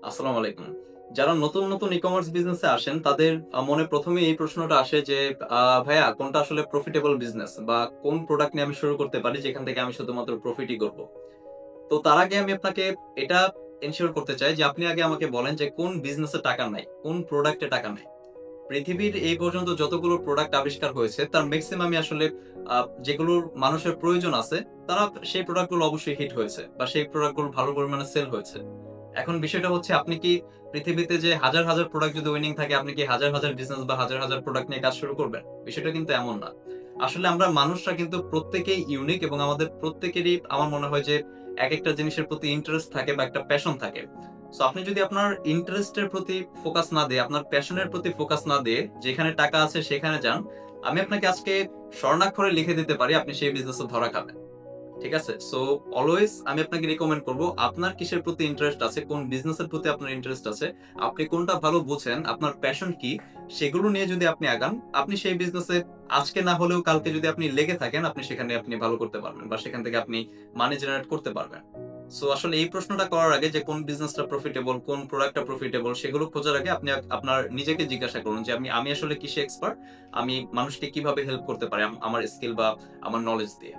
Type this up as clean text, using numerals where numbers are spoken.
আসসালামু আলাইকুম। যারা নতুন, নতুন ই-কমার্স বিজনেসে আসেন তাদের মনে ১ম এই প্রশ্নটা আসে যে, ভাইয়া কোনটা আসলে প্রফিটেবল বিজনেস বা কোন প্রোডাক্ট নিয়ে আমি শুরু করতে পারি যেখান থেকে আমি শুধুমাত্র প্রফিটই করব। তো তার আগে আমি আপনাকে এটা এনশিওর করতে চাই যে আপনি আগে আমাকে বলেন যে কোন বিজনেসে টাকা নাই? কোন প্রোডাক্টে টাকা নাই? পৃথিবীর এই পর্যন্ত যতগুলো প্রোডাক্ট আবিষ্কার হয়েছে তার মেক্সিমামই আসলে আ যেগুলোর মানুষের প্রয়োজন আছে তারা সেই প্রোডাক্ট গুলো অবশ্যই হিট হয়েছে বা সেই প্রোডাক্ট গুলো ভালো পরিমাণে সেল হয়েছে। এখন বিষয়টা হচ্ছে আপনি কি পৃথিবীতে যে হাজার, হাজার প্রোডাক্ট যদি উইনিং থাকে আপনি কি হাজার, হাজার বিজনেস বা হাজার, হাজার প্রোডাক্ট নিয়ে কাজ শুরু করবেন? বিষয়টা কিন্তু এমন না। আসলে আমরা মানুষরা কিন্তু প্রত্যেকেই ইউনিক এবং আমাদের প্রত্যেকেরই আমার মনে হয় যে একেকটা জিনিসের প্রতি ইন্টারেস্ট থাকে বা একটা প্যাশন থাকে। সো আপনি যদি আপনার ইন্টারেস্ট এর প্রতি ফোকাস না দিয়ে, আপনার প্যাশন এর প্রতি ফোকাস না দিয়ে যেখানে টাকা আছে সেখানে যান, আমি আপনাকে আজকে স্বর্ণাক্ষরে লিখে দিতে পারি আপনি সেই বিজনেসে ধরা খাবেন। ঠিক আছে? সো অলওয়েজ আমি আপনাকে রিকমেন্ড করব আপনার কিসের প্রতি ইন্টারেস্ট আছে, কোন বিজনেস এর প্রতি আপনার ইন্টারেস্ট আছে, আপনি কোনটা ভালো বুঝেন, আপনার প্যাশন কি, সেগুলো নিয়ে যদি আপনি আগান, আপনি সেই বিজনেসে আজকে না হলেও কালকে যদি আপনি লেগে থাকেন, আপনি সেখানে আপনি ভালো করতে পারবেন বা সেখান থেকে আপনি মানি জেনারেট করতে পারবেন। সো আসলে এই প্রশ্নটা করার আগে যে কোন বিজনেসটা প্রফিটেবল, কোন প্রোডাক্টটা প্রফিটেবল সেগুলো খোঁজার আগে আপনি আপনার নিজেকে জিজ্ঞাসা করুন যে আমি আসলে কিসে এক্সপার্ট? আমি মানুষকে কিভাবে হেল্প করতে পারি আমার স্কিল বা আমার নলেজ দিয়ে।